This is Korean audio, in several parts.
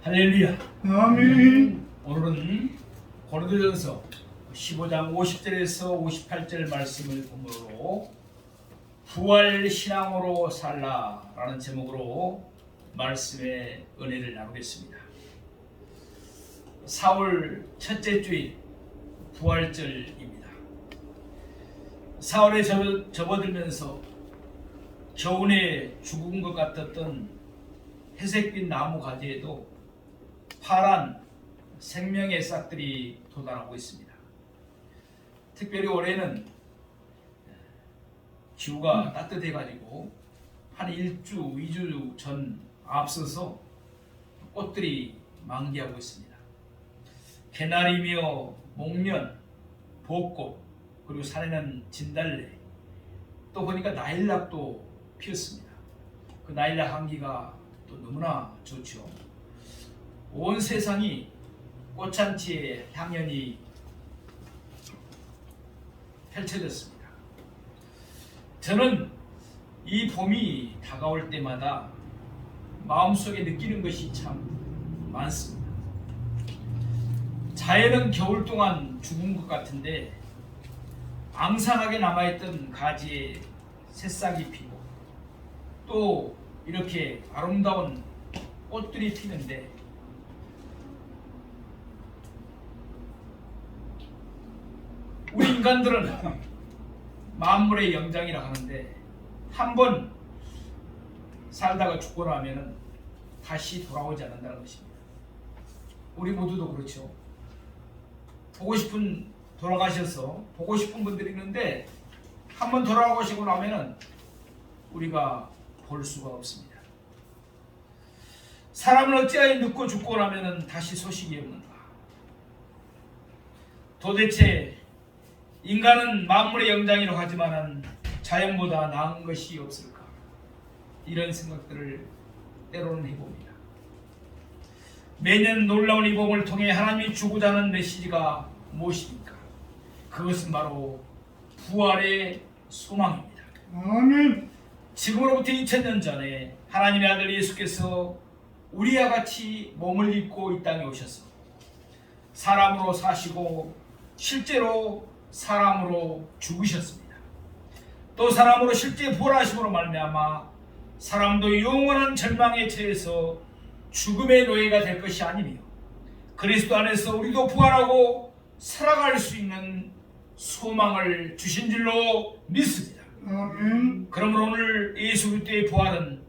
할렐루야. 아멘. 오늘은 고린도전서 15장 50절에서 58절 말씀을 본문으로 부활 신앙으로 살라라는 제목으로 말씀의 은혜를 나누겠습니다. 4월 첫째 주일 부활절입니다. 4월에 접어들면서 겨우내 죽은 것 같았던 회색빛 나무 가지에도 파란 생명의 싹들이 돋아나고 있습니다. 특별히 올해는 기후가 따뜻해가지고 한 1주, 2주 전 앞서서 꽃들이 만개하고 있습니다. 개나리며 목련, 벚꽃, 그리고 산에는 진달래, 또 보니까 나일락도 피었습니다. 그 나일락 향기가 또 너무나 좋죠. 온 세상이 꽃잔치의 향연이 펼쳐졌습니다. 저는 이 봄이 다가올 때마다 마음속에 느끼는 것이 참 많습니다. 자연은 겨울 동안 죽은 것 같은데 앙상하게 남아있던 가지에 새싹이 피고 또 이렇게 아름다운 꽃들이 피는데 우리 인간들은 만물의 영장이라 하는데 한번 살다가 죽고 나면 다시 돌아오지 않는다는 것입니다. 우리 모두도 그렇죠. 돌아가셔서 보고 싶은 분들이 있는데 한번 돌아가시고 나면 우리가 볼 수가 없습니다. 사람을 어찌하여 늙고 죽고 나면 다시 소식이 없는가? 도대체 인간은 만물의 영장이라고 하지만 자연보다 나은 것이 없을까? 이런 생각들을 때로는 해봅니다. 매년 놀라운 이 복을 통해 하나님이 주고자 하는 메시지가 무엇입니까? 그것은 바로 부활의 소망입니다. 아멘. 지금으로부터 2000년 전에 하나님의 아들 예수께서 우리와 같이 몸을 입고 이 땅에 오셔서 사람으로 사시고 실제로 사람으로 죽으셨습니다. 또 사람으로 실제 부활하심으로 말미암아 사람도 영원한 절망에 처해서 죽음의 노예가 될 것이 아니며 그리스도 안에서 우리도 부활하고 살아갈 수 있는 소망을 주신 줄로 믿습니다. 아멘. 그러므로 오늘 예수 그리스도의 부활은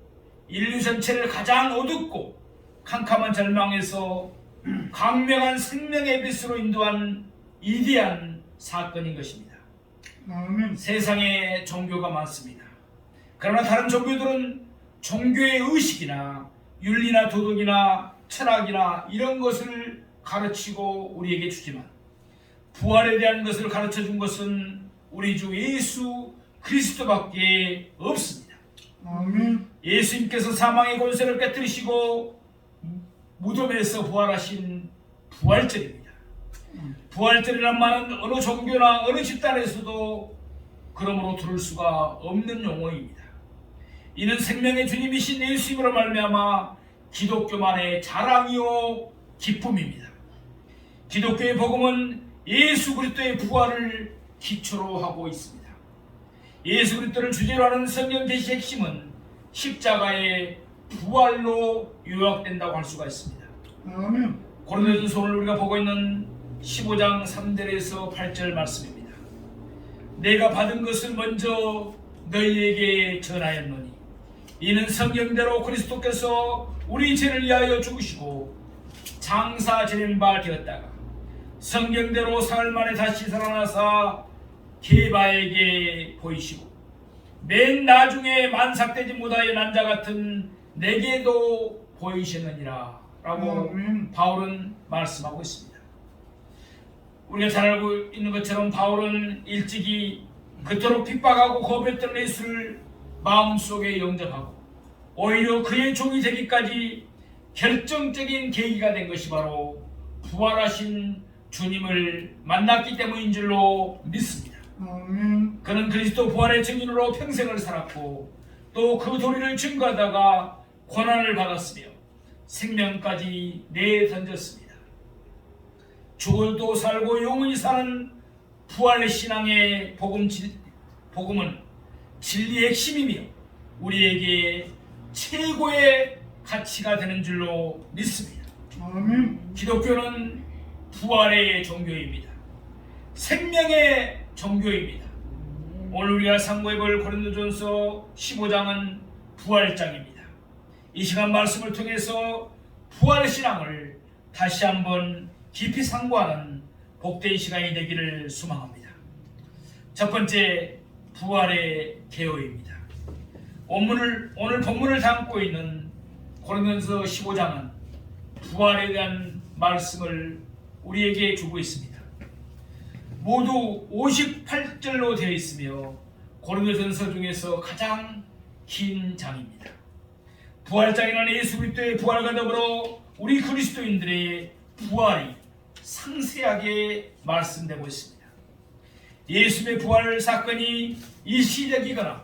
인류 전체를 가장 어둡고 캄캄한 절망에서 광명한 생명의 빛으로 인도한 위대한 사건인 것입니다. 아멘. 세상에 종교가 많습니다. 그러나 다른 종교들은 종교의 의식이나 윤리나 도덕이나 철학이나 이런 것을 가르치고 우리에게 주지만 부활에 대한 것을 가르쳐 준 것은 우리 주 예수 그리스도밖에 없습니다. 아멘. 예수님께서 사망의 권세를 깨뜨리시고 무덤에서 부활하신 부활절입니다. 부활절이란 말은 어느 종교나 어느 집단에서도 그러므로 들을 수가 없는 용어입니다. 이는 생명의 주님이신 예수님으로 말미암아 기독교만의 자랑이요 기쁨입니다. 기독교의 복음은 예수 그리스도의 부활을 기초로 하고 있습니다. 예수 그리스도를 주제로 하는 성경 계시의 핵심은 십자가의 부활로 요약된다고 할 수가 있습니다. 아멘. 고린도전서 오늘 우리가 보고 있는 15장 3절에서 8절 말씀입니다. 내가 받은 것을 먼저 너희에게 전하였노니 이는 성경대로 그리스도께서 우리 죄를 위하여 죽으시고 장사 지낸 바 되었다가 성경대로 사흘 만에 다시 살아나사 게바에게 보이시고 맨 나중에 만삭되지 못하여 난 자 같은 내게도 보이시느니라 라고 바울은 말씀하고 있습니다. 우리가 잘 알고 있는 것처럼 바울은 일찍이 그토록 핍박하고 거부했던 예수를 마음속에 영접하고 오히려 그의 종이 되기까지 결정적인 계기가 된 것이 바로 부활하신 주님을 만났기 때문인 줄로 믿습니다. 아멘. 그는 그리스도 부활의 증인으로 평생을 살았고 또 그 도리를 증거하다가 고난을 받았으며 생명까지 내던졌습니다. 죽어도 살고 영원히 사는 부활신앙의 복음은 진리의 핵심이며 우리에게 최고의 가치가 되는 줄로 믿습니다. 아멘. 기독교는 부활의 종교입니다. 생명의 종교입니다. 오늘 우리가 상고해볼 고린도전서 15장은 부활장입니다. 이 시간 말씀을 통해서 부활의 신앙을 다시 한번 깊이 상고하는 복된 시간이 되기를 소망합니다. 첫 번째, 부활의 개요입니다. 오늘 본문을 담고 있는 고린도전서 15장은 부활에 대한 말씀을 우리에게 주고 있습니다. 모두 58절로 되어 있으며 고린도전서 중에서 가장 긴 장입니다. 부활장에는 예수 그리스도의 부활과 더불어 우리 그리스도인들의 부활이 상세하게 말씀되고 있습니다. 예수의 부활 사건이 일시적이거나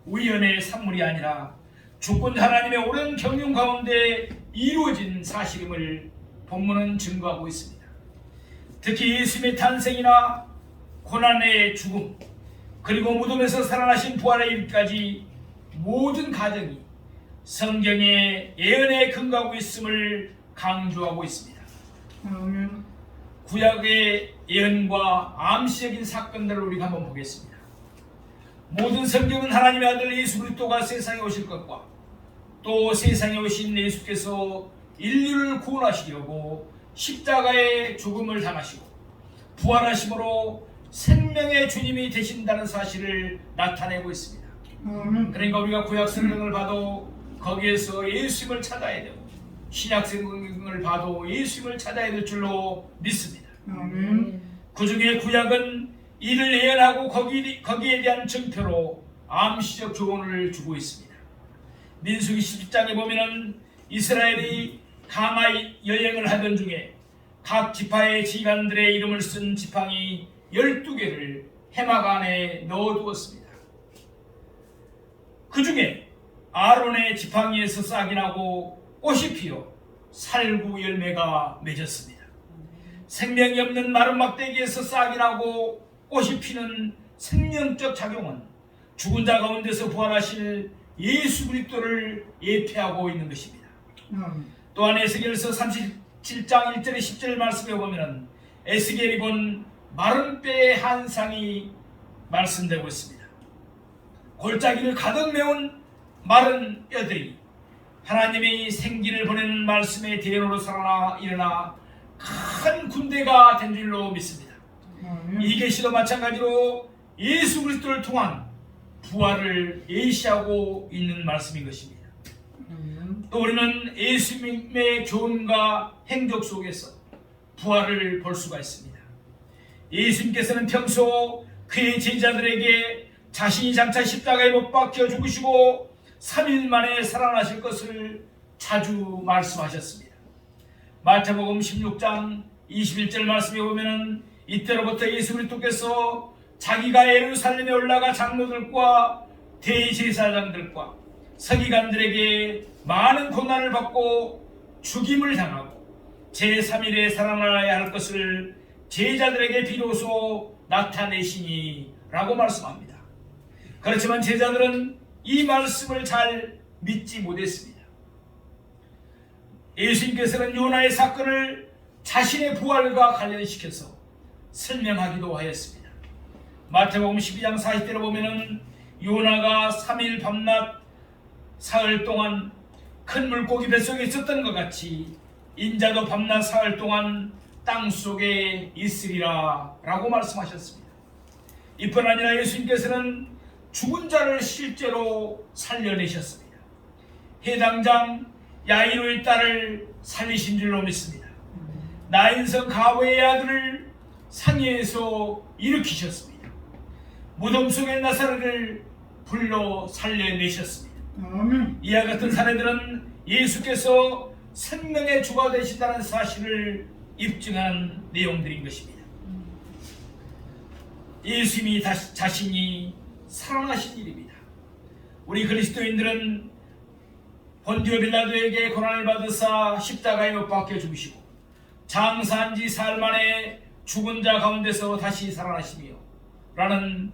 우연의 산물이 아니라 주권 하나님의 오랜 경륜 가운데 이루어진 사실임을 본문은 증거하고 있습니다. 특히 예수님의 탄생이나 고난의 죽음, 그리고 무덤에서 살아나신 부활의 일까지 모든 과정이 성경의 예언에 근거하고 있음을 강조하고 있습니다. 아멘. 구약의 예언과 암시적인 사건들을 우리가 한번 보겠습니다. 모든 성경은 하나님의 아들 예수 그리스도가 세상에 오실 것과 또 세상에 오신 예수께서 인류를 구원하시려고 십자가의 죽음을 당하시고 부활하심으로 생명의 주님이 되신다는 사실을 나타내고 있습니다. 아멘. 그러니까 우리가 구약 성경을 봐도 거기에서 예수님을 찾아야 되고 신약 성경을 봐도 예수님을 찾아야 될 줄로 믿습니다. 아멘. 그 중에 구약은 이를 예언하고 거기에 대한 증표로 암시적 조언을 주고 있습니다. 민수기 10장에 보면은 이스라엘이 강하 여행을 하던 중에 각 지파의 지간들의 이름을 쓴 지팡이 12개를 해막 안에 넣어두었습니다. 그 중에 아론의 지팡이에서 싹이 나고 꽃이 피어 살구 열매가 맺었습니다. 생명이 없는 마른 막대기에서 싹이 나고 꽃이 피는 생명적 작용은 죽은 자 가운데서 부활하실 예수 그리스도를 예표하고 있는 것입니다. 아멘. 또한 에스겔서 37장 1절에 10절 말씀에 보면 에스겔이 본 마른 뼈의 한상이 말씀되고 있습니다. 골짜기를 가득 메운 마른 뼈들이 하나님의 생기를 보내는 말씀의 대로로 살아나 일어나 큰 군대가 된 줄로 믿습니다. 아멘. 이 계시도 마찬가지로 예수 그리스도를 통한 부활을 예시하고 있는 말씀인 것입니다. 아멘. 또 우리는 예수님의 교훈과 행적 속에서 부활을 볼 수가 있습니다. 예수님께서는 평소 그의 제자들에게 자신이 장차 십자가에 못 박혀 죽으시고 3일 만에 살아나실 것을 자주 말씀하셨습니다. 마태복음 16장 21절 말씀에 보면은 이때로부터 예수 그리스도께서 자기가 예루살렘에 올라가 장로들과 대제사장들과 서기관들에게 많은 고난을 받고 죽임을 당하고 제3일에 살아나야 할 것을 제자들에게 비로소 나타내시니 라고 말씀합니다. 그렇지만 제자들은 이 말씀을 잘 믿지 못했습니다. 예수님께서는 요나의 사건을 자신의 부활과 관련시켜서 설명하기도 하였습니다. 마태복음 12장 40절을 보면은 요나가 3일 밤낮 사흘 동안 큰 물고기 뱃속에 있었던 것 같이 인자도 밤낮 사흘 동안 땅속에 있으리라 라고 말씀하셨습니다. 이뿐 아니라 예수님께서는 죽은 자를 실제로 살려내셨습니다. 해당장 야이로의 딸을 살리신 줄로 믿습니다. 나인성 가브의 아들을 상해에서 일으키셨습니다. 무덤 속의 나사로를 불러 살려내셨습니다. 아멘. 이와 같은 사례들은 예수께서 생명의 주가 되신다는 사실을 입증한 내용들인 것입니다. 예수님이 자신이 살아나신 일입니다. 우리 그리스도인들은 본디오 빌라도에게 고난을 받으사 십자가에 못 박혀 죽으시고 장사한 지 사흘 만에 죽은 자 가운데서 다시 살아나시며 라는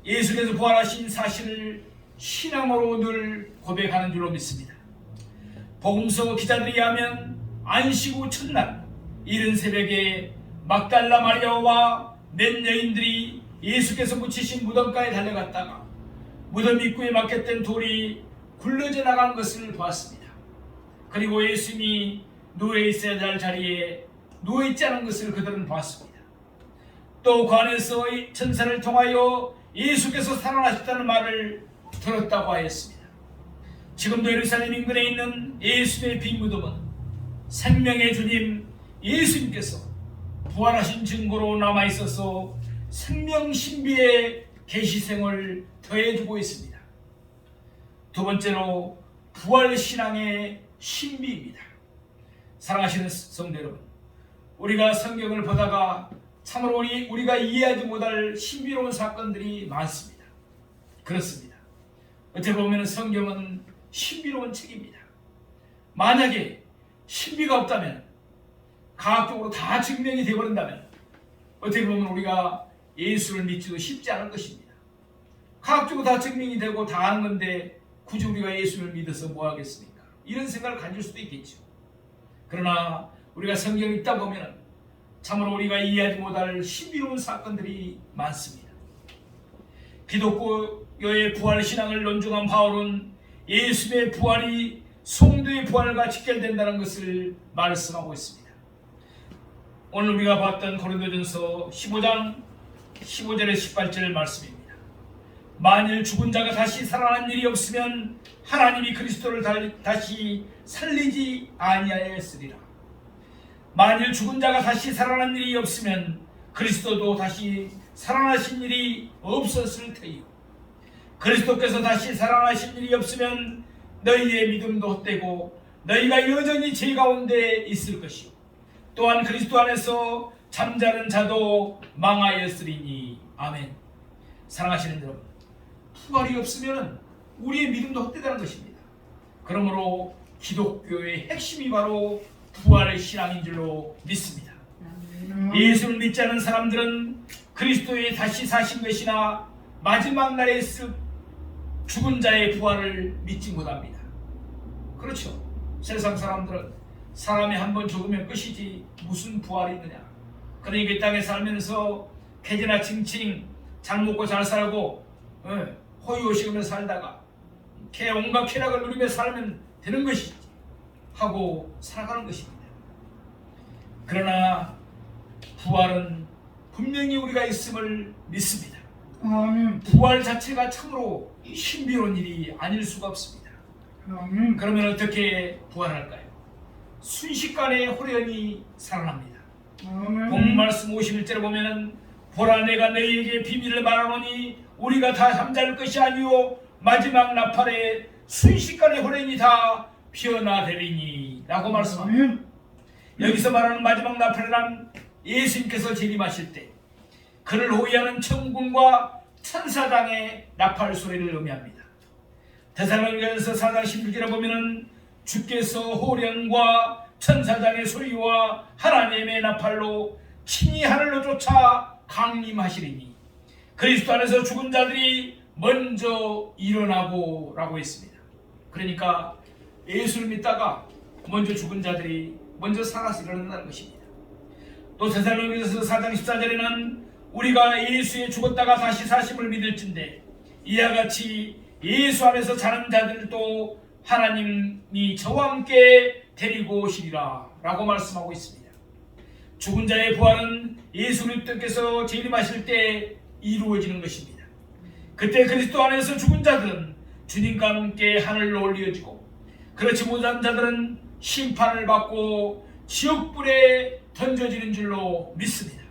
예수께서 부활하신 사실을 신앙으로 늘 고백하는 줄로 믿습니다. 복음서 기자들이 하면 안식 후 첫날 이른 새벽에 막달라 마리아와 몇 여인들이 예수께서 묻히신 무덤가에 달려갔다가 무덤 입구에 막혔던 돌이 굴러져 나간 것을 보았습니다. 그리고 예수님이 누워 있어야 할 자리에 누워 있지 않은 것을 그들은 보았습니다. 또 관에서 천사를 통하여 예수께서 살아나셨다는 말을 들었다고 하였습니다. 지금도 예루살렘 인근에 있는 예수의 빈 무덤은 생명의 주님 예수님께서 부활하신 증거로 남아있어서 생명 신비의 계시생을 더해주고 있습니다. 두 번째로 부활 신앙의 신비입니다. 사랑하시는 성도 여러분, 우리가 성경을 보다가 참으로 우리가 이해하지 못할 신비로운 사건들이 많습니다. 그렇습니다. 어떻게 보면 성경은 신비로운 책입니다. 만약에 신비가 없다면, 과학적으로 다 증명이 되어버린다면 어떻게 보면 우리가 예수를 믿지도 쉽지 않을 것입니다. 과학적으로 다 증명이 되고 다 아는 건데 굳이 우리가 예수를 믿어서 뭐 하겠습니까? 이런 생각을 가질 수도 있겠죠. 그러나 우리가 성경을 읽다 보면 참으로 우리가 이해하지 못할 신비로운 사건들이 많습니다. 기독교의 부활 신앙을 논증한 바울은 예수의 부활이 성도의 부활과 직결된다는 것을 말씀하고 있습니다. 오늘 우리가 봤던 고린도전서 15장 15절에 18절 말씀입니다. 만일 죽은 자가 다시 살아난 일이 없으면 하나님이 그리스도를 다시 살리지 아니하였으리라. 만일 죽은 자가 다시 살아난 일이 없으면 그리스도도 다시 살아나신 일이 없었을 터이요. 그리스도께서 다시 살아나신 일이 없으면 너희의 믿음도 헛되고 너희가 여전히 죄 가운데 있을 것이요. 또한 그리스도 안에서 잠자는 자도 망하였으리니. 아멘. 사랑하시는 여러분, 부활이 없으면 우리의 믿음도 헛되다는 것입니다. 그러므로 기독교의 핵심이 바로 부활의 신앙인 줄로 믿습니다. 예수를 믿지 않은 사람들은 그리스도의 다시 사신 것이나 마지막 날에 있을 죽은 자의 부활을 믿지 못합니다. 그렇죠. 세상 사람들은 사람이 한번 죽으면 끝이지 무슨 부활이 있느냐. 그러니까 이 땅에 살면서 개지나 칭칭 잘 먹고 잘 살고 호의호식하며 살다가 온갖 쾌락을 누리며 살면 되는 것이지 하고 살아가는 것입니다. 그러나 부활은 분명히 우리가 있음을 믿습니다. 부활 자체가 참으로 신비로운 일이 아닐 수가 없습니다. 그러면 어떻게 부활할까요? 순식간에 호련히 살아납니다. 본 말씀 51절에 보면은 보라 내가 너희에게 비밀을 말하노니 우리가 다 잠잘 것이 아니요 마지막 나팔에 순식간에 호련히 다 피어나되리니 라고 말씀합니다. 여기서 말하는 마지막 나팔이란 예수님께서 재림하실 때 그를 호위하는 천군과 천사장의 나팔 소리를 의미합니다. 데살로니가전서 4장 16절에 보면은 주께서 호련과 천사장의 소리와 하나님의 나팔로 친히 하늘로 쫓아 강림하시리니 그리스도 안에서 죽은 자들이 먼저 일어나고 라고 했습니다. 그러니까 예수를 믿다가 먼저 죽은 자들이 먼저 살아서 일어난다는 것입니다. 또 데살로니가전서 4장 14절에는 우리가 예수에 죽었다가 다시 사심을 믿을진대 이와 같이 예수 안에서 자는 자들도 하나님이 저와 함께 데리고 오시리라 라고 말씀하고 있습니다. 죽은 자의 부활은 예수 그리스도께서 재림하실 때 이루어지는 것입니다. 그때 그리스도 안에서 죽은 자들은 주님과 함께 하늘로 올려지고 그렇지 못한 자들은 심판을 받고 지옥불에 던져지는 줄로 믿습니다.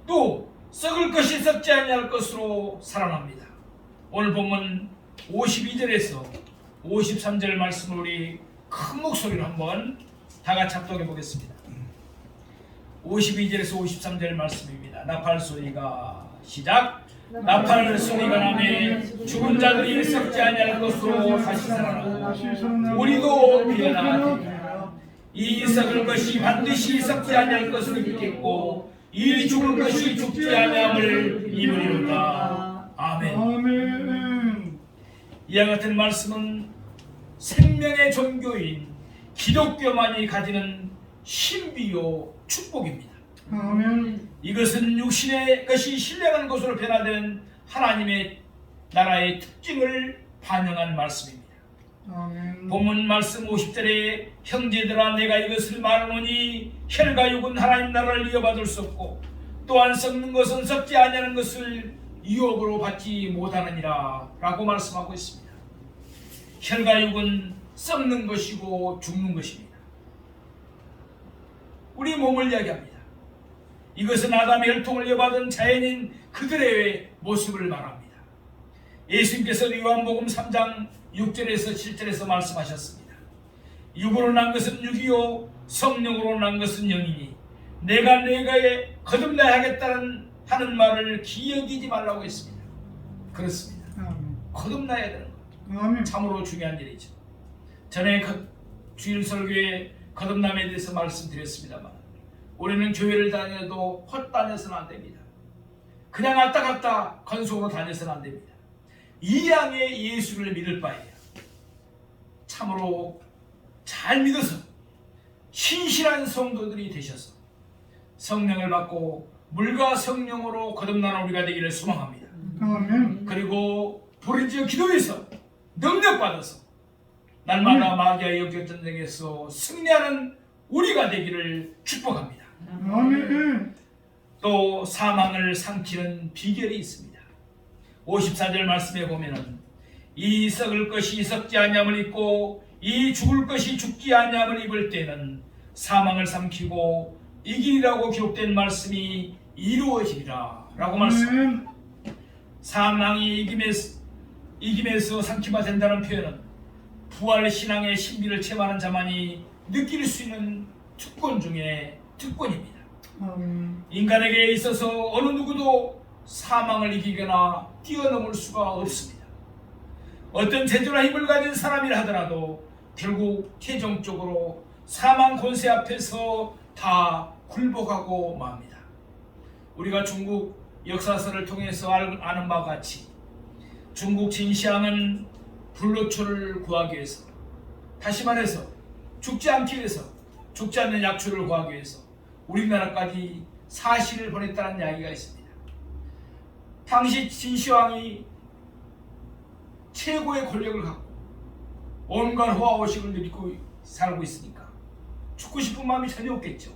또 썩을 것이 썩지 아니할 것으로 살아납니다. 오늘 본문 52절에서 53절 말씀을 우리 큰 목소리로 한번 다 같이 합독해 보겠습니다. 52절에서 53절 말씀입니다. 나팔 소리가 시작. 나팔 소리가 나매 죽은 자들이 썩지 아니할 것으로 다시 살아나고 우리도 피어나리라. 이 썩을 것이 반드시 썩지 아니할 것을 믿겠고 이 죽을 것이 죽지 아니함을 입으리로다. 아멘. 아멘. 이와 같은 말씀은 생명의 종교인 기독교만이 가지는 신비요 축복입니다. 아멘. 이것은 육신의 것이 신령한 것으로 변화된 하나님의 나라의 특징을 반영한 말씀입니다. 아멘. 본문 말씀 50절에 형제들아 내가 이것을 말하노니 혈과 육은 하나님 나라를 이어받을 수 없고 또한 썩는 것은 썩지 아니하는 것을 유업으로 받지 못하느니라 라고 말씀하고 있습니다. 혈과 육은 썩는 것이고 죽는 것입니다. 우리 몸을 이야기합니다. 이것은 아담의 혈통을 이어받은 자연인 그들의 모습을 말합니다. 예수님께서 요한복음 3장 6절에서 7절에서 말씀하셨습니다. 육으로 난 것은 육이요 성령으로 난 것은 영이니 내가 네가에 거듭나야 하겠다는 하는 말을 기억이지 말라고 했습니다. 그렇습니다. 아멘. 거듭나야 되는 것 아멘. 참으로 중요한 일이죠. 전에 주일 설교에 거듭남에 대해서 말씀드렸습니다만 우리는 교회를 다녀도 헛다녀서는 안 됩니다. 그냥 왔다 갔다 건속으로 다녀서는 안 됩니다. 이 양의 예수를 믿을 바에요. 참으로 잘 믿어서 신실한 성도들이 되셔서 성령을 받고 물과 성령으로 거듭나는 우리가 되기를 소망합니다. 아멘. 그리고 부르짖어 기도해서 능력받아서 날마다 마귀와 영적 전쟁에서 승리하는 우리가 되기를 축복합니다. 아멘. 또 사망을 삼키는 비결이 있습니다. 54절 말씀에 보면은 이 썩을 것이 썩지 아니함을 입고 이 죽을 것이 죽지 아니함을 입을 때는 사망을 삼키고 이기리라고 기록된 말씀이 이루어지리라 라고 말씀합니다. 사망이 이김에서 삼키마 된다는 표현은 부활 신앙의 신비를 체험하는 자만이 느낄 수 있는 특권 중에 특권입니다. 아멘. 인간에게 있어서 어느 누구도 사망을 이기거나 뛰어넘을 수가 없습니다. 어떤 재주나 힘을 가진 사람이라 하더라도 결국 최종적으로 사망 권세 앞에서 다 굴복하고 맙니다. 우리가 중국 역사서를 통해서 아는 바와 같이 중국 진시황은 불로초를 구하기 위해서, 다시 말해서 죽지 않기 위해서, 죽지 않는 약초를 구하기 위해서 우리나라까지 사시를 보냈다는 이야기가 있습니다. 당시 진시황이 최고의 권력을 갖고 온갖 호화호식을 누리고 살고 있으니까 죽고 싶은 마음이 전혀 없겠죠.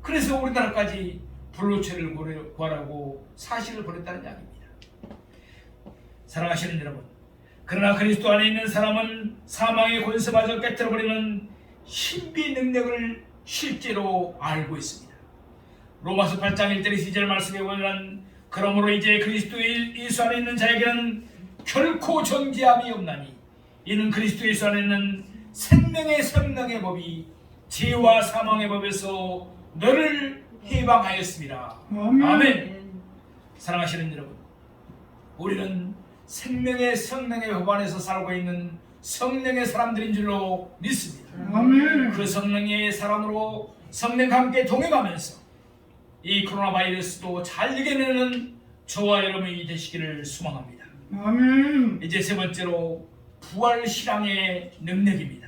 그래서 우리나라까지 불로초를 구하라고 사시를 보냈다는 이야기입니다. 사랑하시는 여러분, 그러나 그리스도 안에 있는 사람은 사망의 권세마저 깨뜨려버리는 신비 능력을 실제로 알고 있습니다. 로마서 8장 1절에서 2절 말씀에 보면 그러므로 이제 그리스도 예수 안에 있는 자에게는 결코 정죄함이 없나니 이는 그리스도 예수 안에 있는 생명의 성령의 법이 죄와 사망의 법에서 너를 해방하였습니다. 아멘. 사랑하시는 여러분, 우리는 생명의 성령의 법 안에서 살고 있는 성령의 사람들인 줄로 믿습니다. 아멘. 그 성령의 사람으로 성령과 함께 동행하면서 이 코로나 바이러스도 잘 이겨내는 저와 여러분이 되시기를 소망합니다. 아멘. 이제 세 번째로 부활 신앙의 능력입니다.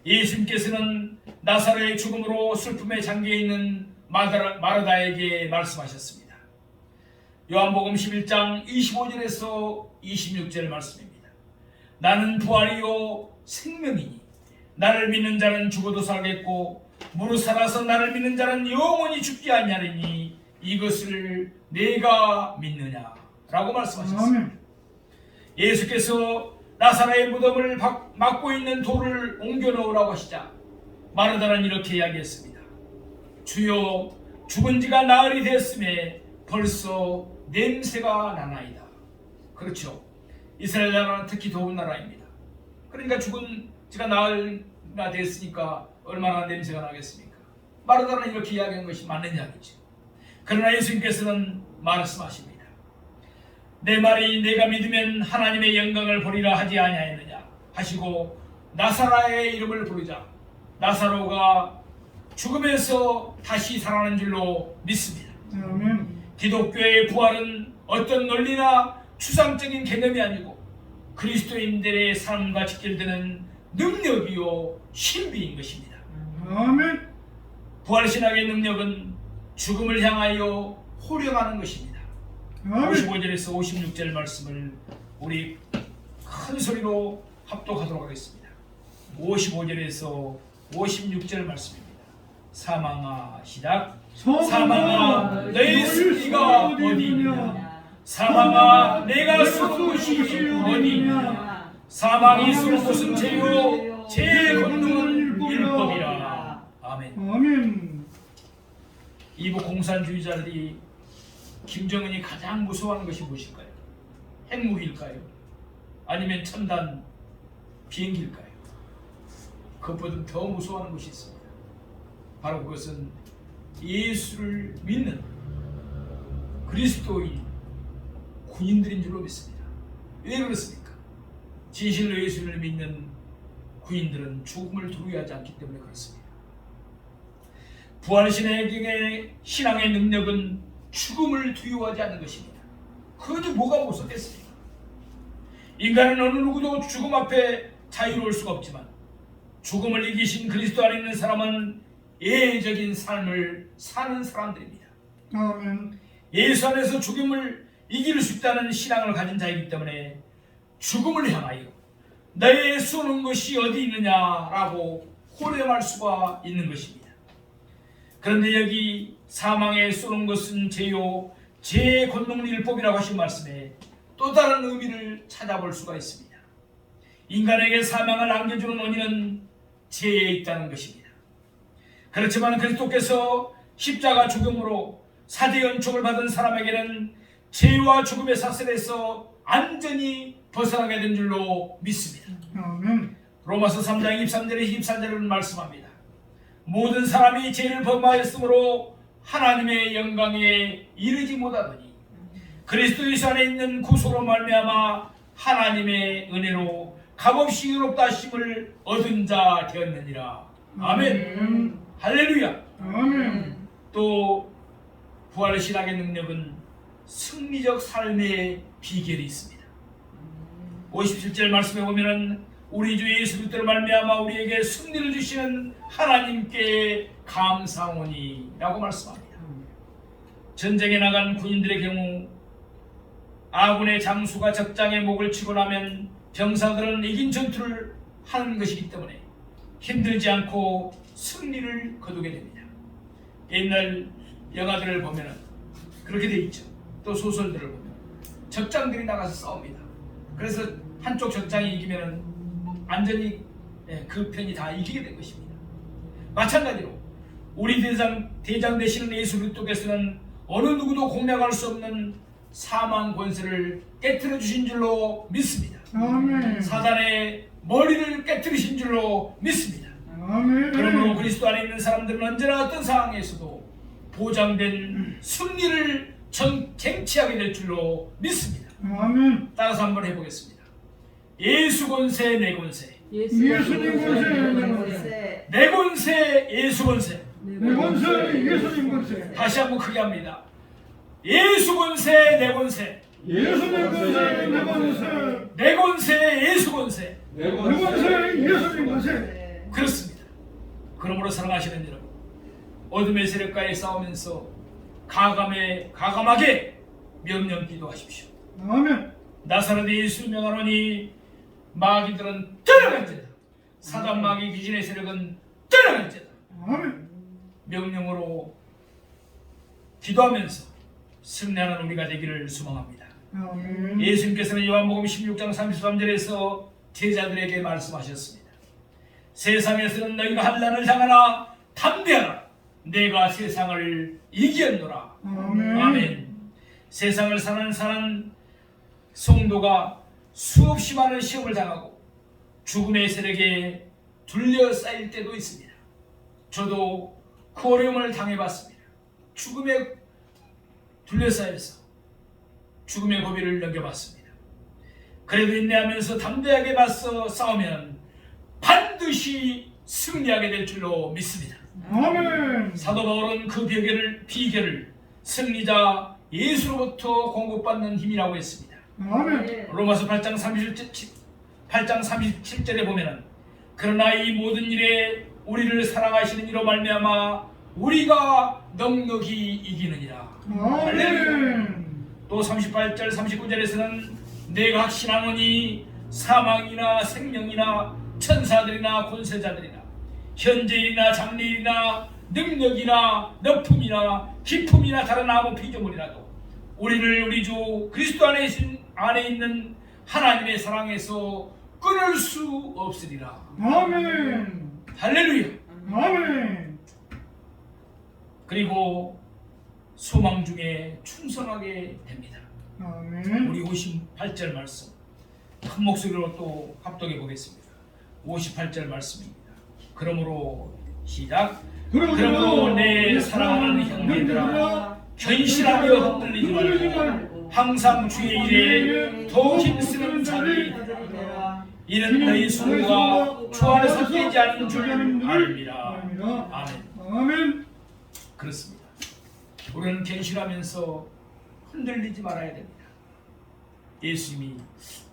예수님께서는 나사로의 죽음으로 슬픔에 잠겨있는 마르다에게 말씀하셨습니다. 요한복음 11장 25절에서 26절 말씀입니다. 나는 부활이요 생명이니 나를 믿는 자는 죽어도 살겠고 무릇 살아서 나를 믿는 자는 영원히 죽지 아니하리니 이것을 내가 믿느냐 라고 말씀하셨습니다. 예수께서 나사로의 무덤을 막고 있는 돌을 옮겨 놓으라고 하시자 마르다는 이렇게 이야기했습니다. 주여, 죽은 지가 나흘이 됐음에 벌써 냄새가 나나이다. 그렇죠. 이스라엘 나라는 특히 더운 나라입니다. 그러니까 죽은 지가 나흘이나 됐으니까 얼마나 냄새가 나겠습니까? 마르다는 이렇게 이야기한 것이 맞는 이야기죠. 그러나 예수님께서는 말씀하십니다. 내 말이 내가 믿으면 하나님의 영광을 보리라 하지 아니하였느냐 하시고 나사로의 이름을 부르자 나사로가 죽음에서 다시 살아난 줄로 믿습니다. 아멘. 기독교의 부활은 어떤 논리나 추상적인 개념이 아니고 그리스도인들의 삶과 직결되는 능력이요 신비인 것입니다. 아멘. 부활신학의 능력은 죽음을 향하여 호령하는 것입니다. 아멘. 55절에서 56절 말씀을 우리 큰 소리로 합독하도록 하겠습니다. 55절에서 56절 말씀입니다. 사망아 시작. 사망아 너의 승리가 어디 있느냐. 사망아 내가 쏘는 곳이 어디 있느냐. 사망이 쏘는 곳은 죄요 죄의 권능은 율법이라. 아멘. 아멘. 이부 공산주의자들이 김정은이 가장 무서워하는 것이 무엇일까요? 핵무기일까요? 아니면 첨단 비행기일까요? 그것보다 더 무서워하는 것이 있습니다. 바로 그것은 예수를 믿는 그리스도인 군인들인 줄로 믿습니다. 왜 그렇습니까? 진실로 예수를 믿는 군인들은 죽음을 두려워하지 않기 때문에 그렇습니다. 부활신의 신앙의 능력은 죽음을 두려워하지 않는 것입니다. 그것이 뭐가 무섭겠습니까? 인간은 어느 누구도 죽음 앞에 자유로울 수가 없지만 죽음을 이기신 그리스도 안에 있는 사람은 예외적인 삶을 사는 사람들입니다. 아멘. 예수 안에서 죽음을 이길 수 있다는 신앙을 가진 자이기 때문에 죽음을 향하여 너의 쏘는 것이 어디 있느냐라고 호령할 수가 있는 것입니다. 그런데 여기 사망에 쏘는 것은 죄요 죄의 권능일법이라고 하신 말씀에 또 다른 의미를 찾아볼 수가 있습니다. 인간에게 사망을 안겨주는 원인은 죄에 있다는 것입니다. 그렇지만 그리스도께서 십자가 죽음으로 사대 연총을 받은 사람에게는 죄와 죽음의 사슬에서 안전히 벗어나게 된 줄로 믿습니다. 아멘. 로마서 3장 23절에 24절은 말씀합니다. 모든 사람이 죄를 범하였으므로 하나님의 영광에 이르지 못하더니 그리스도 예수 안에 있는 구속으로 말미암아 하나님의 은혜로 값없이 의롭다 하심을 얻은 자 되었느니라. 아멘. 할렐루야. 아멘. 또 부활의 신학의 능력은 승리적 삶의 비결이 있습니다. 57절 말씀에 보면은 우리 주 예수 그리스도로 말미암아 우리에게 승리를 주시는 하나님께 감사하오니 라고 말씀합니다. 전쟁에 나간 군인들의 경우 아군의 장수가 적장에 목을 치고 나면 병사들은 이긴 전투를 하는 것이기 때문에 힘들지 않고 승리를 거두게 됩니다. 옛날 영화들을 보면 그렇게 돼 있죠. 또 소설들을 보면 적장들이 나가서 싸웁니다. 그래서 한쪽 적장이 이기면 완전히 그 편이 다 이기게 된 것입니다. 마찬가지로 우리 대장 되시는 예수 그리스도께서는 어느 누구도 공략할 수 없는 사망 권세를 깨트려 주신 줄로 믿습니다. 아멘. 사단의 머리를 깨트리신 줄로 믿습니다. 아멘. 그러므로 그리스도 안에 있는 사람들은 언제나 어떤 상황에서도 보장된 승리를 쟁취하게 될 줄로 믿습니다. 아멘. 따라서 한번 해보겠습니다. 예수 권세 내 권세, 예수님 권세. 내 권세 예수 권세. 내 권세 예수님 권세. 다시 한번 크게 합니다. 예수 권세 내 권세, 예수님 권세 내 권세. 내 권세 예수 권세. 내 권세 예수님 권세. 그렇습니다. 그러므로 사랑하시는 여러분, 어둠의 세력과의 싸우면서 가감하게 명령 기도하십시오. 아멘. 나사렛 예수 명하노니 마귀들은 떠나갈지다. 사단 마귀 귀신의 세력은 떠나갈지다. 아멘. 명령으로 기도하면서 승리하는 우리가 되기를 소망합니다. 아멘. 예수님께서는 요한복음 16장 33절에서 제자들에게 말씀하셨습니다. 세상에서는 너희가 한란을 향하나 담대하라. 내가 세상을 이겼노라. 아멘. 아멘. 세상을 사는 성도가 수없이 많은 시험을 당하고 죽음의 세력에 둘러싸일 때도 있습니다. 저도 그 어려움을 당해봤습니다. 죽음에 둘러싸여서 죽음의 고비를 넘겨봤습니다. 그래도 인내하면서 담대하게 맞서 싸우면 반드시 승리하게 될 줄로 믿습니다. 아멘. 사도 바울은 그 비결을 승리자 예수로부터 공급받는 힘이라고 했습니다. 아멘. 로마서 8장 37절에 보면은 그러나 이 모든 일에 우리를 사랑하시는 이로 말미암아 우리가 넉넉히 이기느니라. 아멘. 또 38절 39절에서는 내가 확신하노니 사망이나 생명이나 천사들이나 권세자들이나 현재이나 장래이나 능력이나 너품이나 기품이나 다른 아무 피조물이라도 우리를 우리 주 그리스도 안에 있는 하나님의 사랑에서 끊을 수 없으리라. 아멘. 할렐루야. 아멘. 그리고 소망 중에 충성하게 됩니다. 아멘. 우리 58절 말씀 큰 목소리로 또 합독해 보겠습니다. 58절 말씀입니다. 그러므로 시작. 그러므로 내 사랑하는 형제들아 견실하며 흔들리지 말고 항상 주의 일에 더욱 힘쓰는 자들이 되라. 이는 너희 수고가 주 안에서 깨지 않는 줄 알미라. 아멘. 아멘. 그렇습니다. 우리는 견실하면서 흔들리지 말아야 됩니다. 예수님이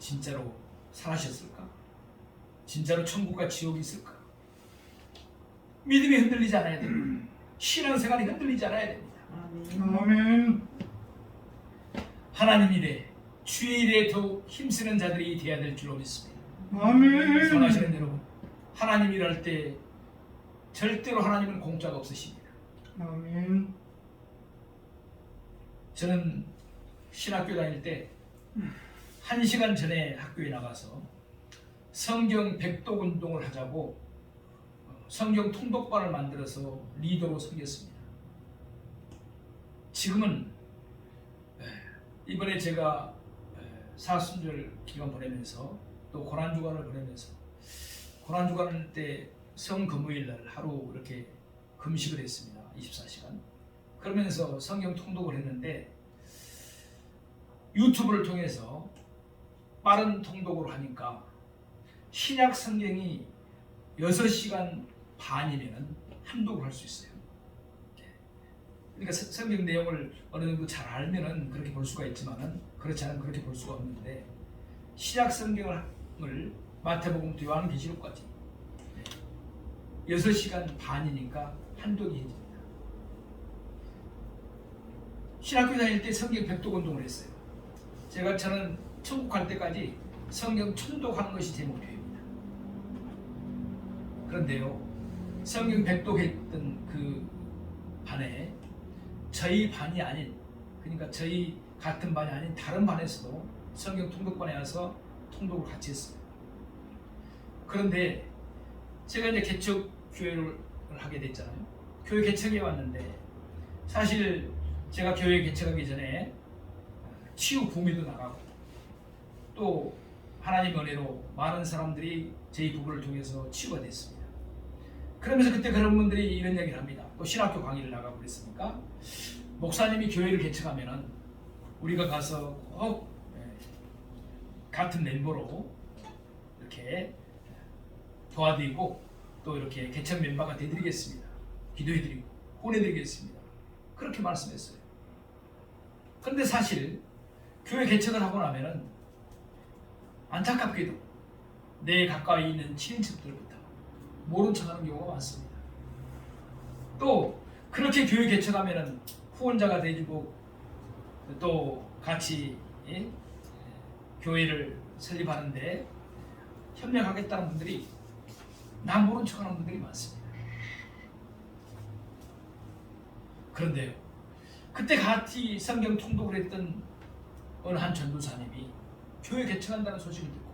진짜로 살아셨을까? 진짜로 천국과 지옥이 있을까? 믿음이 흔들리지 않아야 됩니다. 신앙생활이 흔들리지 않아야 됩니다. 아멘. 하나님 일에 주의 일에 더욱 힘쓰는 자들이 되어야 될 줄로 믿습니다. 아멘. 사랑하시는 여러분, 하나님 일할 때 절대로 하나님은 공짜가 없으십니다. 아멘. 저는 신학교 다닐 때 1시간 전에 학교에 나가서 성경 백독 운동을 하자고 성경 통독반을 만들어서 리더로 섬겼습니다. 지금은 이번에 제가 사순절 기간 보내면서 또 고난주간을 보내면서 고난주간 때 성금요일 날 하루 이렇게 금식을 했습니다. 24시간. 그러면서 성경 통독을 했는데 유튜브를 통해서 빠른 통독으로 하니까 신약 성경이 6시간 반이면 한독을 할 수 있어요. 그러니까 성경 내용을 어느 정도 잘 알면은 그렇게 볼 수가 있지만은 그렇지 않으면 그렇게 볼 수가 없는데 신약 성경을 마태복음, 요한계시록까지 6시간 반이니까 한독이 해집니다. 신학교 다닐 때 성경 백독 운동을 했어요. 저는 천국 갈 때까지 성경 천독하는 것이 제 목표입니다. 그런데요, 성경 백독했던 그 반에 저희 반이 아닌, 그러니까 저희 같은 반이 아닌 다른 반에서도 성경 통독반에 와서 통독을 같이 했어요. 그런데 제가 이제 개척 교회를 하게 됐잖아요. 교회 개척에 왔는데 사실 제가 교회 개척하기 전에 치유 부미도 나가고 또 하나님 은혜로 많은 사람들이 저희 부부를 통해서 치유가 됐습니다. 그러면서 그때 그런 분들이 이런 얘기를 합니다. 또 신학교 강의를 나가고 그랬으니까 목사님이 교회를 개척하면은 우리가 가서 꼭 같은 멤버로 이렇게 도와드리고 또 이렇게 개척 멤버가 되드리겠습니다. 기도해드리고 혼내드리겠습니다. 그렇게 말씀했어요. 그런데 사실 교회 개척을 하고 나면은 안타깝게도 내 가까이 있는 친인척들부터 모른 척하는 경우가 많습니다. 또 그렇게 교회 개척하면은 후원자가 되고 또 같이 교회를 설립하는데 협력하겠다는 분들이 나 모른 척하는 분들이 많습니다. 그런데요, 그때 같이 성경 통독을 했던 어느 한 전도사님이 교회 개척한다는 소식을 듣고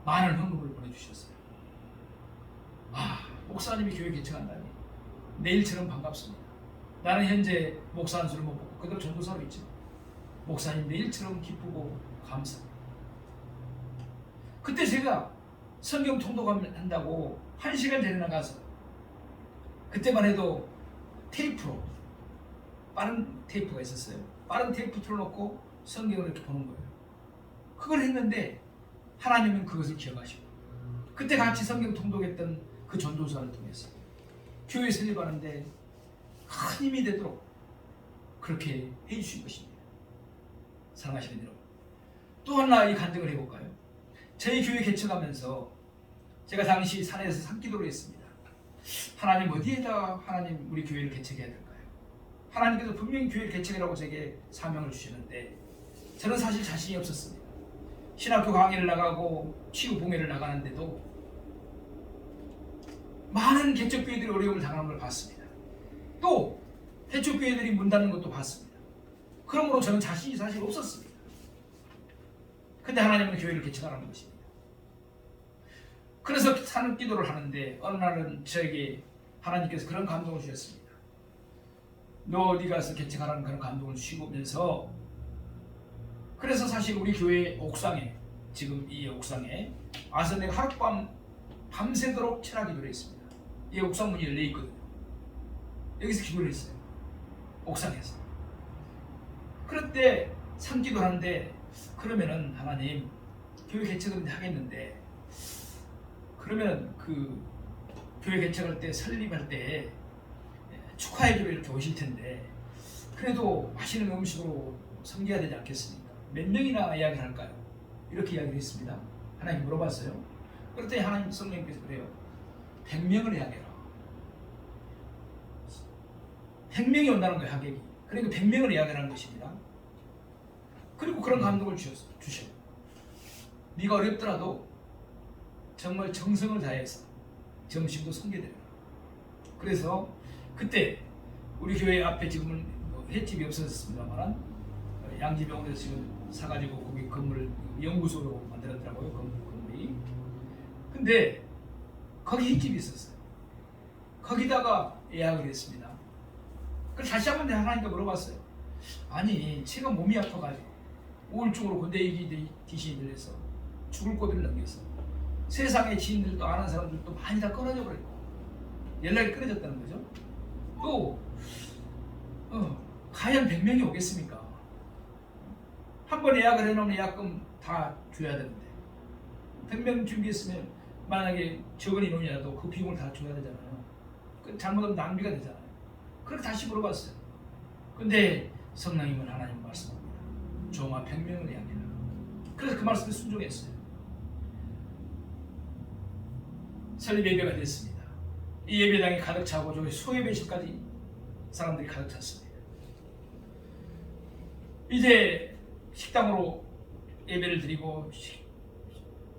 많은 헌금을 보내주셨어요. 목사님이 교회 개척한다니 내일처럼 반갑습니다. 나는 현재 목사 한 수를 못 보고 그대로 전도사로 있지만 목사님 내일처럼 기쁘고 감사합니다. 그때 제가 성경 통독한다고 1시간 전에 나가서 그때만 해도 테이프로 빠른 테이프가 있었어요. 빠른 테이프 틀어놓고 성경을 이렇게 보는 거예요. 그걸 했는데 하나님은 그것을 기억하시고 그때 같이 성경 통독했던 그 전도사를 통해서 교회 설립하는데 큰 힘이 되도록 그렇게 해주신 것입니다. 사랑하시는 여러분, 또 하나 이 간증을 해볼까요? 저희 교회 개척하면서 제가 당시 산에서 산기도를 했습니다. 하나님 어디에다 하나님 우리 교회를 개척해야 될까요? 하나님께서 분명히 교회를 개척이라고 제게 사명을 주셨는데 저는 사실 자신이 없었습니다. 신학교 강의를 나가고 치유 봉회를 나가는데도 많은 개척교회들이 어려움을 당하는 걸 봤습니다. 또 개척교회들이 문 닫는 것도 봤습니다. 그러므로 저는 자신이 사실 없었습니다. 근데 하나님은 교회를 개척하라는 것입니다. 그래서 사는 기도를 하는데 어느 날은 저에게 하나님께서 그런 감동을 주셨습니다. 너 어디 가서 개척하라는 그런 감동을 주시면서 그래서 사실 우리 교회 옥상에 지금 이 옥상에 와서 내가 하룻밤 밤새도록 철학 기도를 했습니다. 이 옥상 문이 열려 있거든요. 여기서 기도를 했어요. 옥상에서. 그럴 때 산기도 하는데 그러면은 하나님 교회 개척은 하겠는데 그러면 그 교회 개척할 때 설립할 때 축하해주러 이렇게 오실 텐데 그래도 맛있는 음식으로 섬겨야 되지 않겠습니까? 몇 명이나 이야기를 할까요? 이렇게 이야기를 했습니다. 하나님 물어봤어요. 그랬더니 하나님 성령께서 그래요. 100명을 이야기해라. 100명이 온다는 거예요, 하객이. 그러니까 100명을 이야기하는 것입니다. 그리고 그런 감동을 주셔. 네가 어렵더라도 정말 정성을 다해서 점심도 섬겨드려라. 그래서 그때 우리 교회 앞에 지금은 횟집이 없어졌습니다만 양지병원에서 지금 사가지고 거기 건물을 연구소로 만들었더라고요. 건물이. 근데 거기 횟집이 있었어요. 거기다가 예약을 했습니다. 그래서 다시 한번 내가 하나님께 물어봤어요. 아니 제가 몸이 아파가지고 우울증으로 고대이기 귀신이 들려서 죽을 고비를 넘겼어. 세상의 지인들도 아는 사람들도 많이 다 끊어져 버렸고 연락이 끊어졌다는 거죠. 또 과연 100명이 오겠습니까? 한 번 예약을 해놓으면 예약금 다 줘야 되는데 100명 준비했으면 만약에 적은 인원이라도 그 비용을 다 줘야 되잖아요. 잘못하면 낭비가 되잖아요. 그렇게 다시 물어봤어요. 근데 성령님은 하나님 말씀합니다. 종아 100명을 예약해라. 그래서 그 말씀에 순종했어요. 설립 예배가 됐습니다. 이 예배당이 가득 차고 저기 소예배실까지 사람들이 가득 찼습니다. 이제 식당으로 예배를 드리고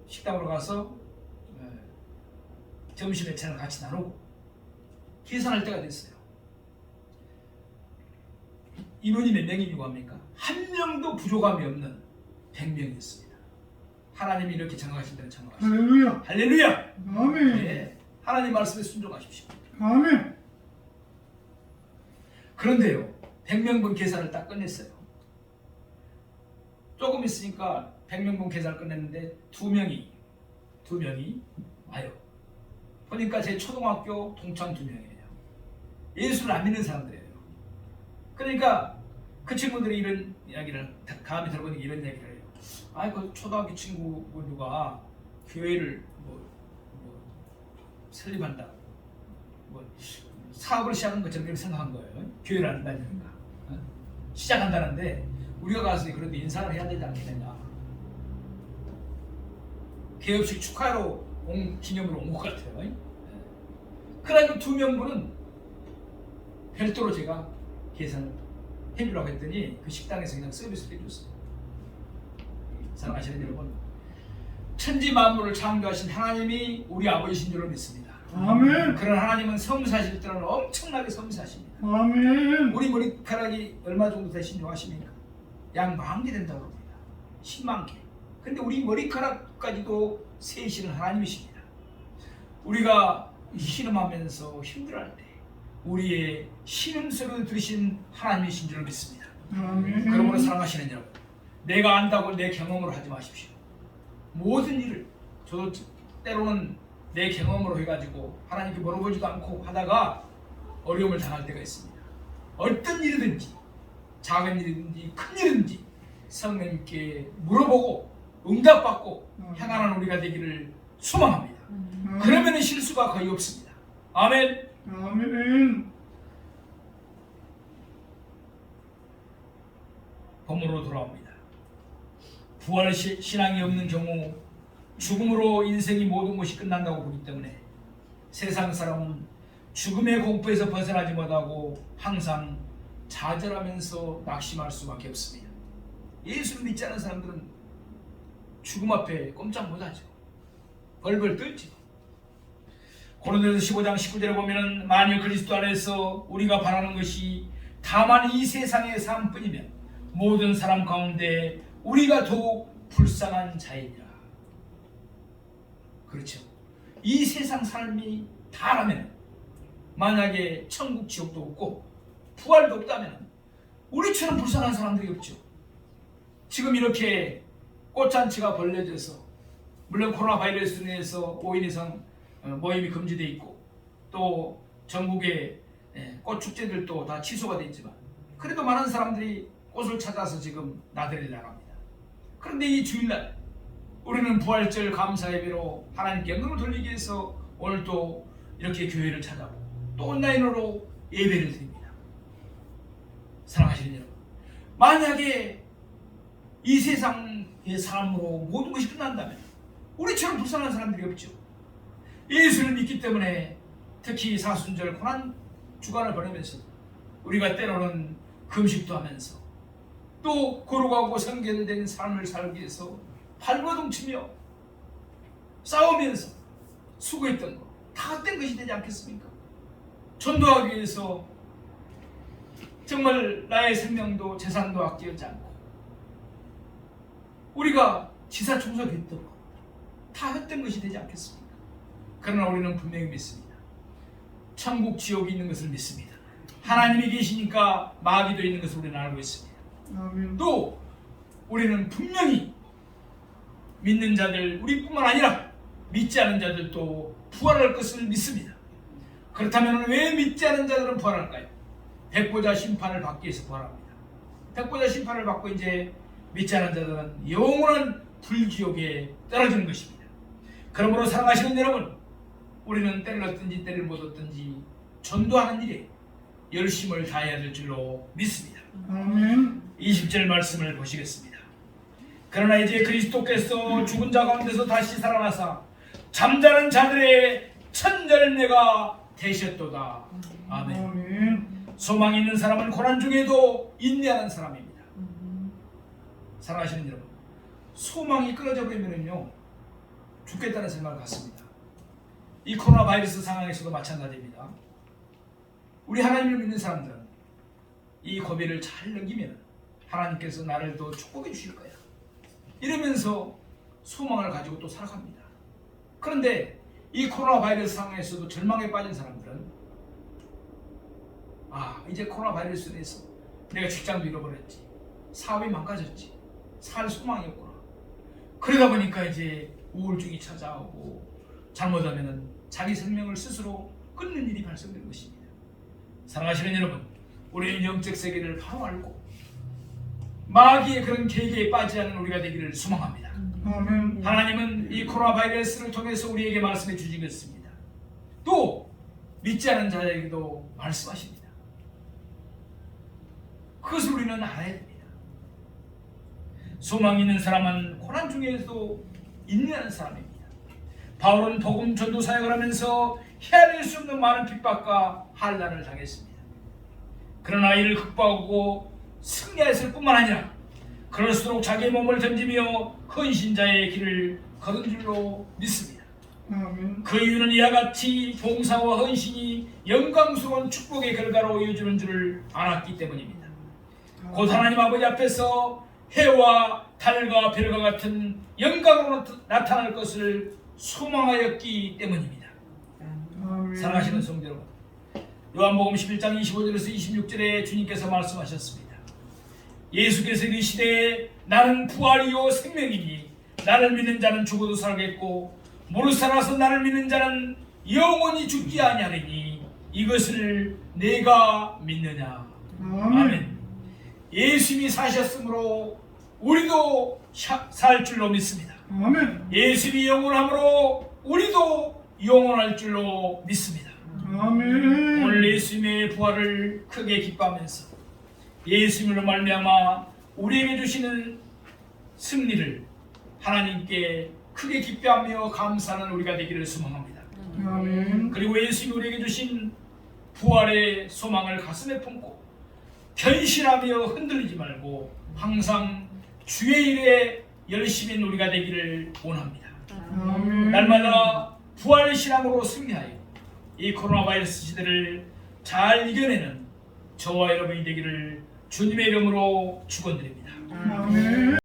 식당으로 가서 점심 회차를 같이 나누고 계산할 때가 됐어요. 인원이 몇 명이라고 합니까? 한 명도 부족함이 없는 100명이었습니다. 하나님이 이렇게 정하신 대로 정하십시오. 할렐루야. 할렐루야. 아멘. 네, 하나님 말씀에 순종하십시오. 아멘. 그런데요, 100명분 계산을 딱 끝냈어요. 조금 있으니까 100명분 계산을 끝냈는데 두 명이 와요. 보니까 제 초등학교 동창 2명이에요. 예수를 안 믿는 사람들이에요. 그러니까 그 친구들이 이런 이야기를 다음에 들어보니까 이런 이야기를 해요. 그 초등학교 친구 누가 교회를 설립한다, 사업을 시작한 것처럼 생각한 거예요. 교회를 안 다니니까 시작한다는데 우리가 가서 그래도 인사를 해야 되지 않겠느냐. 개업식 축하로 기념으로 온 것 같아요. 그러니까 2명분은 별도로 제가 계산을 해주라고 했더니 그 식당에서 그냥 서비스를 해줬어요. 사랑하시는 여러분, 천지 만물을 창조하신 하나님이 우리 아버지신 줄로 믿습니다. 아멘. 그런 하나님은 섬사실 때는 엄청나게 섬사십니다. 아멘. 우리 머리카락이 얼마 정도 되신 줄 아십니까? 약 10,000개 된다고 합니다. 10만 개. 근데 우리 머리카락까지도 세시는 하나님이십니다. 우리가 신음하면서 힘들어할 때 우리의 신음소리를 들으신 하나님이신 줄 믿습니다. 아멘. 그러므로 사랑하시는 여러분, 내가 안다고 내 경험으로 하지 마십시오. 모든 일을 저도 때로는 내 경험으로 해가지고 하나님께 물어보지도 않고 하다가 어려움을 당할 때가 있습니다. 어떤 일이든지 작은 일이든지 큰 일이든지 성령님께 물어보고 응답받고 향하는 우리가 되기를 소망합니다. 그러면 실수가 거의 없습니다. 아멘. 아멘. 본문으로 돌아옵니다. 부활 신앙이 없는 경우 죽음으로 인생이 모든 것이 끝난다고 보기 때문에 세상 사람은 죽음의 공포에서 벗어나지 못하고 항상 좌절하면서 낙심할 수밖에 없습니다. 예수를 믿지 않는 사람들은 죽음 앞에 꼼짝 못하죠. 벌벌 떨죠. 고린도전서 15장 19절에 보면은 만일 그리스도 안에서 우리가 바라는 것이 다만 이 세상의 삶뿐이면 모든 사람 가운데 우리가 더욱 불쌍한 자이니라. 그렇죠. 이 세상 삶이 다라면 만약에 천국 지옥도 없고 부활도 없다면 우리처럼 불쌍한 사람들이 없죠. 지금 이렇게 꽃잔치가 벌려져서 물론 코로나 바이러스로 인해서 5인 이상 모임이 금지되어 있고 또 전국의 꽃 축제들도 다 취소가 되어 있지만 그래도 많은 사람들이 꽃을 찾아서 지금 나들이를 나갑니다. 그런데 이 주일날 우리는 부활절 감사 예배로 하나님께 영광을 돌리기 위해서 오늘 또 이렇게 교회를 찾아오고 또 온라인으로 예배를 드립니다. 사랑하시는 여러분, 만약에 이 세상의 삶으로 모든 것이 끝난다면 우리처럼 불쌍한 사람들이 없죠. 예수를 믿기 때문에 특히 사순절 고난 주간을 보내면서 우리가 때로는 금식도 하면서 또 거룩하고 성결된 삶을 살기 위해서 발버둥치며 싸우면서 수고했던 것 다 헛된 것이 되지 않겠습니까? 전도하기 위해서 정말 나의 생명도 재산도 아끼지 않고 우리가 지사청소했던 것 다 헛된 것이 되지 않겠습니까? 그러나 우리는 분명히 믿습니다. 천국 지옥이 있는 것을 믿습니다. 하나님이 계시니까 마귀도 있는 것을 우리는 알고 있습니다. 아멘. 또 우리는 분명히 믿는 자들 우리뿐만 아니라 믿지 않은 자들도 부활할 것을 믿습니다. 그렇다면 왜 믿지 않은 자들은 부활할까요? 백보자 심판을 받기 위해서 부활합니다. 백보자 심판을 받고 이제 믿지 않은 자들은 영원한 불지옥에 떨어지는 것입니다. 그러므로 사랑하시는 여러분, 우리는 때를 얻든지 때를 못 얻든지 전도하는 일에 열심을 다해야 될 줄로 믿습니다. 아멘. 20절 말씀을 보시겠습니다. 그러나 이제 그리스도께서 죽은 자 가운데서 다시 살아나사 잠자는 자들의 첫열매가 되셨도다. 아멘. 아멘. 소망이 있는 사람은 고난 중에도 인내하는 사람입니다. 사랑하시는 여러분, 소망이 끊어져 버리면요 죽겠다는 생각을 갖습니다. 이 코로나 바이러스 상황에서도 마찬가지입니다. 우리 하나님을 믿는 사람들은 이 고비를 잘 넘기면 하나님께서 나를 더 축복해 주실 거야 이러면서 소망을 가지고 또 살아갑니다. 그런데 이 코로나 바이러스 상황에서도 절망에 빠진 사람들은 이제 코로나 바이러스로 인해서 내가 직장도 잃어버렸지, 사업이 망가졌지, 살 소망이 없구나. 그러다 보니까 이제 우울증이 찾아오고 잘못하면 자기 생명을 스스로 끊는 일이 발생되는 것입니다. 사랑하시는 여러분, 우리는 영적 세계를 바로 알고 마귀의 그런 계계에 빠지지 않는 우리가 되기를 소망합니다. 아멘. 하나님은 이 코로나 바이러스를 통해서 우리에게 말씀해 주시겠습니다. 또 믿지 않은 자에게도 말씀하십니다. 그것을 우리는 알아야 됩니다. 소망 있는 사람은 고난 중에도 인내하는 사람입니다. 바울은 복음 전도 사역을 하면서 헤아릴 수 없는 많은 핍박과 환난을 당했습니다. 그러나 이를 극복하고 승리했을 뿐만 아니라 그럴수록 자기의 몸을 던지며 헌신자의 길을 걸은 줄로 믿습니다. 아멘. 그 이유는 이와 같이 봉사와 헌신이 영광스러운 축복의 결과로 이어지는 줄을 알았기 때문입니다. 곧 하나님 아버지 앞에서 해와 달과 별과 같은 영광으로 나타날 것을 소망하였기 때문입니다. 아멘. 사랑하시는 성도 여러분, 요한복음 11장 25절에서 26절에 주님께서 말씀하셨습니다. 예수께서 이르시되 나는 부활이요 생명이니 나를 믿는 자는 죽어도 살겠고 무릇 살아서 나를 믿는 자는 영원히 죽지 아니하리니 이것을 내가 믿느냐. 아멘. 예수님이 사셨으므로 우리도 살 줄로 믿습니다. 아멘. 예수님이 영원함으로 우리도 영원할 줄로 믿습니다. 아멘. 오늘 예수님의 부활을 크게 기뻐하면서 예수님으로 말미암아 우리에게 주시는 승리를 하나님께 크게 기뻐하며 감사하는 우리가 되기를 소망합니다. 아멘. 그리고 예수님이 우리에게 주신 부활의 소망을 가슴에 품고 견실하며 흔들리지 말고 항상 주의 일에 열심인 우리가 되기를 원합니다. 아멘. 날마다 부활의 신앙으로 승리하여 이 코로나 바이러스 시대를 잘 이겨내는 저와 여러분이 되기를 주님의 이름으로 축원드립니다. 아멘.